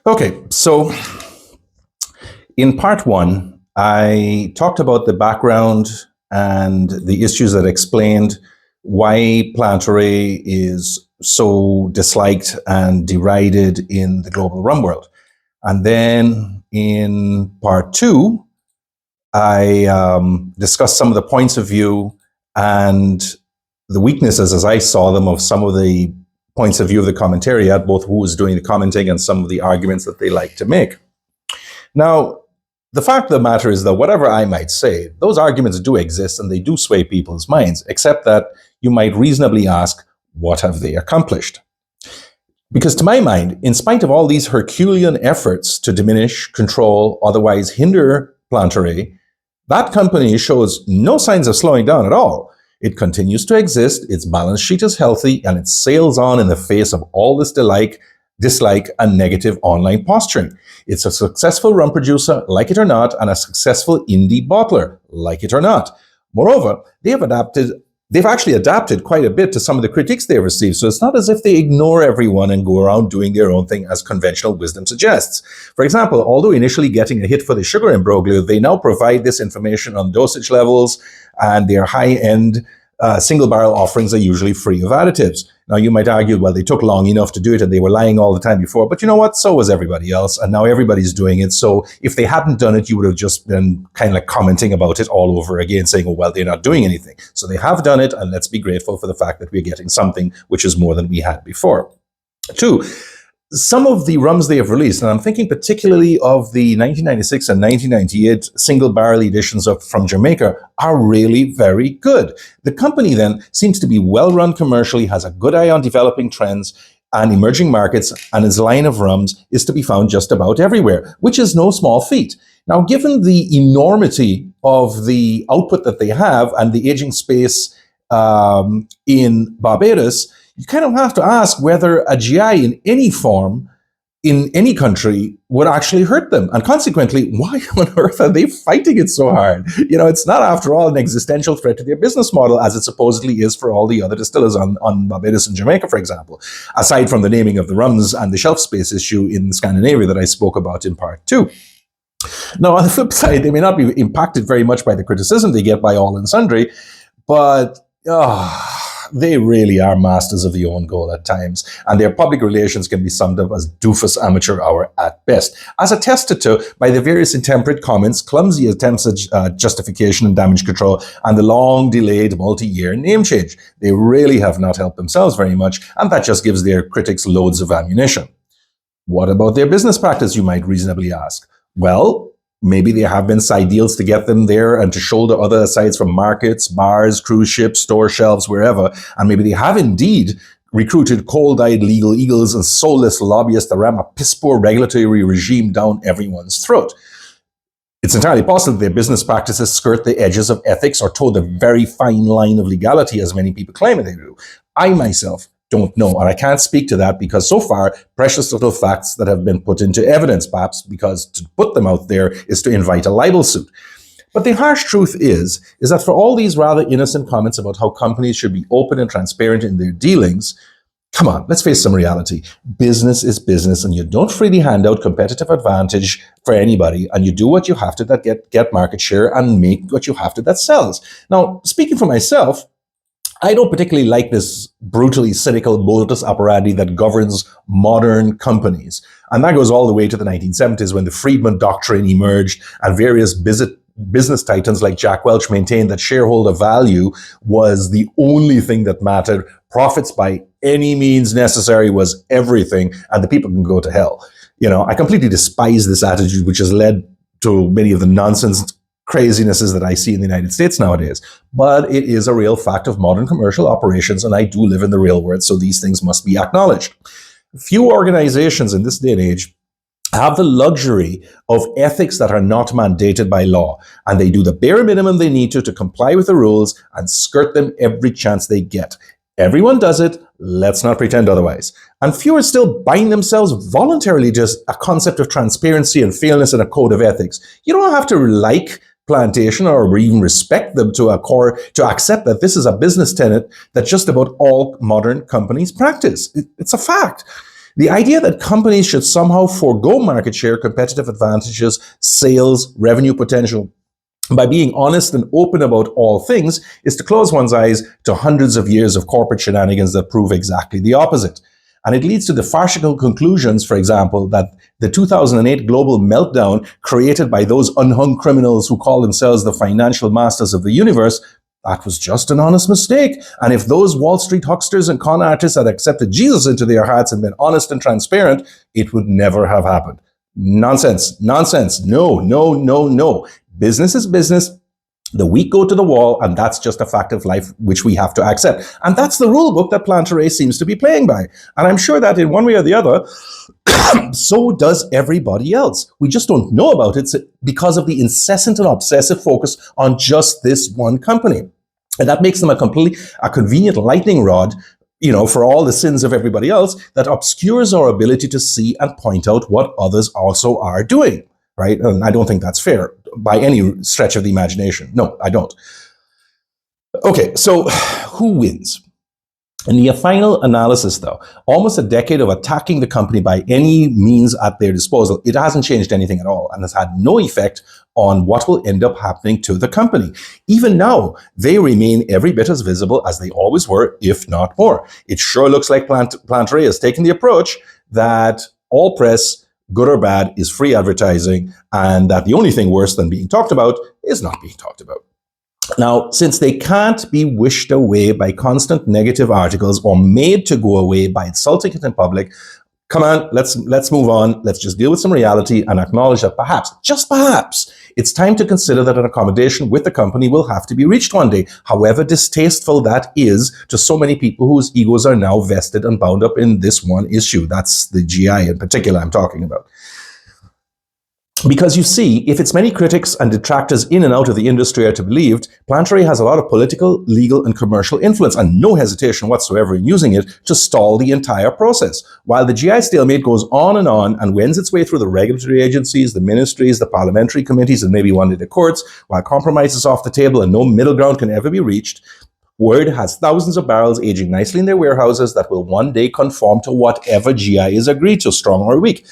Okay, so in part one, I talked about the background and the issues that explained why Planteray is so disliked and derided in the global rum world. And then in part two, I discussed some of the points of view and the weaknesses as I saw them of some of the points of view of the commentariat, both who was doing the commenting and some of the arguments that they like to make. Now, the fact of the matter is that whatever I might say, those arguments do exist and they do sway people's minds, except that you might reasonably ask, what have they accomplished? Because to my mind, in spite of all these Herculean efforts to diminish, control, otherwise hinder Planteray, that company shows no signs of slowing down at all. It continues to exist, its balance sheet is healthy, and it sails on in the face of all this dislike, and negative online posturing. It's a successful rum producer, like it or not, and a successful indie bottler, like it or not. Moreover, they've actually adapted quite a bit to some of the critiques they've received, so it's not as if they ignore everyone and go around doing their own thing as conventional wisdom suggests. For example, although initially getting a hit for the sugar imbroglio, they now provide this information on dosage levels, and their high-end single barrel offerings are usually free of additives. Now, you might argue, well, they took long enough to do it and they were lying all the time before, but you know what? So was everybody else, and now everybody's doing it. So if they hadn't done it, you would have just been kind of like commenting about it all over again, saying, oh, well, they're not doing anything. So they have done it, and let's be grateful for the fact that we're getting something which is more than we had before. Two, some of the rums they have released, and I'm thinking particularly of the 1996 and 1998 single barrel editions from Jamaica, are really very good. The company then seems to be well run commercially, has a good eye on developing trends and emerging markets, and its line of rums is to be found just about everywhere, which is no small feat. Now, given the enormity of the output that they have and the aging space in Barbados, you kind of have to ask whether a GI in any form, in any country, would actually hurt them. And consequently, why on earth are they fighting it so hard? You know, it's not, after all, an existential threat to their business model, as it supposedly is for all the other distillers on Barbados and Jamaica, for example, aside from the naming of the rums and the shelf space issue in Scandinavia that I spoke about in part two. Now, on the flip side, they may not be impacted very much by the criticism they get by all and sundry, but they really are masters of the own goal at times, and their public relations can be summed up as doofus amateur hour at best, as attested to by the various intemperate comments, clumsy attempts at justification and damage control, and the long-delayed multi-year name change. They really have not helped themselves very much, and that just gives their critics loads of ammunition. What about their business practice, you might reasonably ask? Well, maybe there have been side deals to get them there and to shoulder other asides from markets, bars, cruise ships, store shelves, wherever. And maybe they have indeed recruited cold-eyed legal eagles and soulless lobbyists to ram a piss-poor regulatory regime down everyone's throat. It's entirely possible that their business practices skirt the edges of ethics or toe the very fine line of legality, as many people claim they do. I myself don't know, and I can't speak to that because so far, precious little facts that have been put into evidence, perhaps because to put them out there is to invite a libel suit. But the harsh truth is that for all these rather innocent comments about how companies should be open and transparent in their dealings, come on, let's face some reality. Business is business, and you don't freely hand out competitive advantage for anybody, and you do what you have to that get market share and make what you have to that sells. Now, speaking for myself, I don't particularly like this brutally cynical modus operandi that governs modern companies. And that goes all the way to the 1970s when the Friedman Doctrine emerged and various business titans like Jack Welch maintained that shareholder value was the only thing that mattered. Profits by any means necessary was everything, and the people can go to hell. You know, I completely despise this attitude, which has led to many of the nonsense crazinesses that I see in the United States nowadays. But it is a real fact of modern commercial operations, and I do live in the real world, so these things must be acknowledged. Few organizations in this day and age have the luxury of ethics that are not mandated by law, and they do the bare minimum they need to comply with the rules and skirt them every chance they get. Everyone does it, let's not pretend otherwise. And fewer still bind themselves voluntarily to a concept of transparency and fairness and a code of ethics. You don't have to like Plantation or even respect them to accept that this is a business tenet that just about all modern companies practice. It's a fact. The idea that companies should somehow forego market share, competitive advantages, sales, revenue potential by being honest and open about all things is to close one's eyes to hundreds of years of corporate shenanigans that prove exactly the opposite. And it leads to the farcical conclusions, for example, that the 2008 global meltdown created by those unhung criminals who call themselves the financial masters of the universe, that was just an honest mistake. And if those Wall Street hucksters and con artists had accepted Jesus into their hearts and been honest and transparent, it would never have happened. Nonsense, nonsense. No, no, no, no. Business is business. The weak go to the wall, and that's just a fact of life which we have to accept. And that's the rule book that Planteray seems to be playing by. And I'm sure that in one way or the other, so does everybody else. We just don't know about it because of the incessant and obsessive focus on just this one company. And that makes them a convenient lightning rod, for all the sins of everybody else, that obscures our ability to see and point out what others also are doing. Right? And I don't think that's fair by any stretch of the imagination. No, I don't. Okay, so who wins? In the final analysis, though, almost a decade of attacking the company by any means at their disposal, it hasn't changed anything at all and has had no effect on what will end up happening to the company. Even now, they remain every bit as visible as they always were, if not more. It sure looks like Planteray has taken the approach that all press, good or bad, is free advertising, and that the only thing worse than being talked about is not being talked about. Now, since they can't be wished away by constant negative articles or made to go away by insulting it in public, come on, let's move on. Let's just deal with some reality and acknowledge that perhaps, just perhaps, it's time to consider that an accommodation with the company will have to be reached one day, however distasteful that is to so many people whose egos are now vested and bound up in this one issue. That's the GI in particular I'm talking about. Because you see, if its many critics and detractors in and out of the industry are to be believed, Planteray has a lot of political, legal, and commercial influence and no hesitation whatsoever in using it to stall the entire process. While the GI stalemate goes on and wends its way through the regulatory agencies, the ministries, the parliamentary committees, and maybe one day the courts, while compromise is off the table and no middle ground can ever be reached, Word has thousands of barrels aging nicely in their warehouses that will one day conform to whatever GI is agreed to, strong or weak.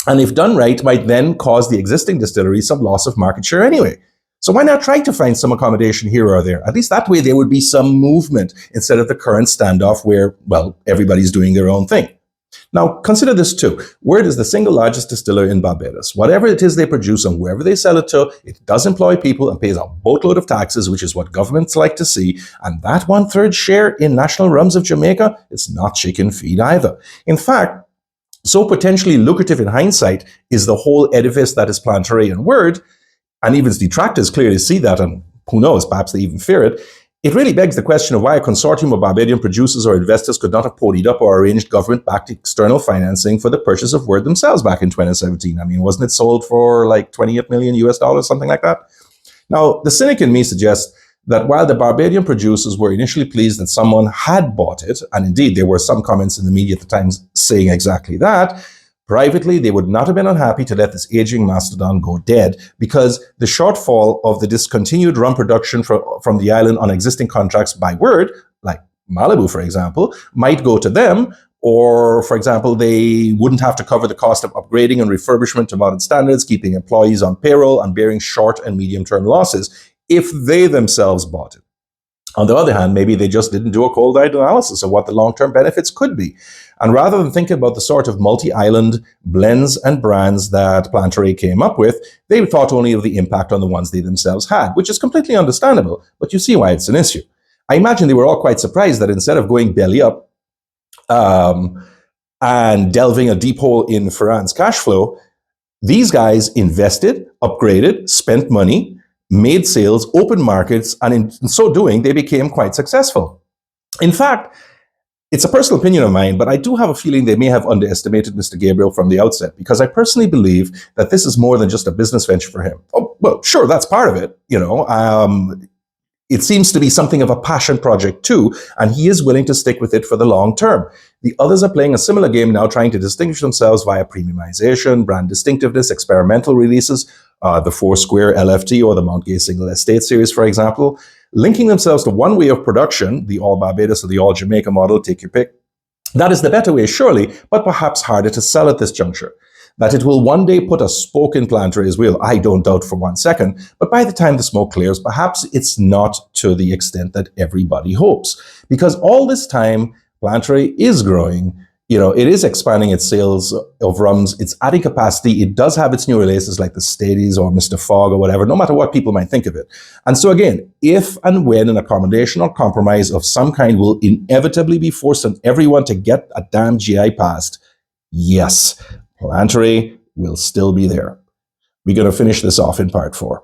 And if done right, might then cause the existing distillery some loss of market share anyway. So why not try to find some accommodation here or there? At least that way there would be some movement instead of the current standoff where, well, everybody's doing their own thing. Now, consider this too. Word is the single largest distiller in Barbados. Whatever it is they produce and wherever they sell it to, it does employ people and pays a boatload of taxes, which is what governments like to see. And that 1/3 share in national rums of Jamaica is not chicken feed either. In fact, so potentially lucrative in hindsight is the whole edifice that is Planteray and Word, and even its detractors clearly see that, and who knows, perhaps they even fear it. It really begs the question of why a consortium of Barbadian producers or investors could not have ponied up or arranged government-backed external financing for the purchase of Word themselves back in 2017. I mean, wasn't it sold for like $28 million US, something like that? Now, the cynic in me suggests that while the Barbadian producers were initially pleased that someone had bought it, and indeed there were some comments in the media at the time saying exactly that, privately they would not have been unhappy to let this aging mastodon go dead, because the shortfall of the discontinued rum production from the island on existing contracts by Word, like Malibu for example, might go to them, or for example they wouldn't have to cover the cost of upgrading and refurbishment to modern standards, keeping employees on payroll and bearing short and medium-term losses if they themselves bought it. On the other hand, maybe they just didn't do a cold-eyed analysis of what the long-term benefits could be. And rather than thinking about the sort of multi-island blends and brands that Planteray came up with, they thought only of the impact on the ones they themselves had, which is completely understandable, but you see why it's an issue. I imagine they were all quite surprised that instead of going belly up and delving a deep hole in Ferran's cash flow, these guys invested, upgraded, spent money, made sales, opened markets, and in so doing, they became quite successful. In fact, it's a personal opinion of mine, but I do have a feeling they may have underestimated Mr. Gabriel from the outset, because I personally believe that this is more than just a business venture for him. Oh, well, sure, that's part of it, It seems to be something of a passion project too, and he is willing to stick with it for the long term. The others are playing a similar game now, trying to distinguish themselves via premiumization, brand distinctiveness, experimental releases, the Foursquare LFT or the Mount Gay Single Estate series, for example, linking themselves to one way of production, the all Barbados or the all Jamaica model, take your pick, That is the better way, surely, but perhaps harder to sell at this juncture. That it will one day put a spoke in Planteray's wheel, I don't doubt for one second, but by the time the smoke clears, perhaps it's not to the extent that everybody hopes. Because all this time, Planteray is growing. It is expanding its sales of rums. It's adding capacity. It does have its new releases like the Stadies or Mr. Fogg or whatever, no matter what people might think of it. And so again, if and when an accommodation or compromise of some kind will inevitably be forced on everyone to get a damn GI passed, yes, Planteray will still be there. We're going to finish this off in part 4.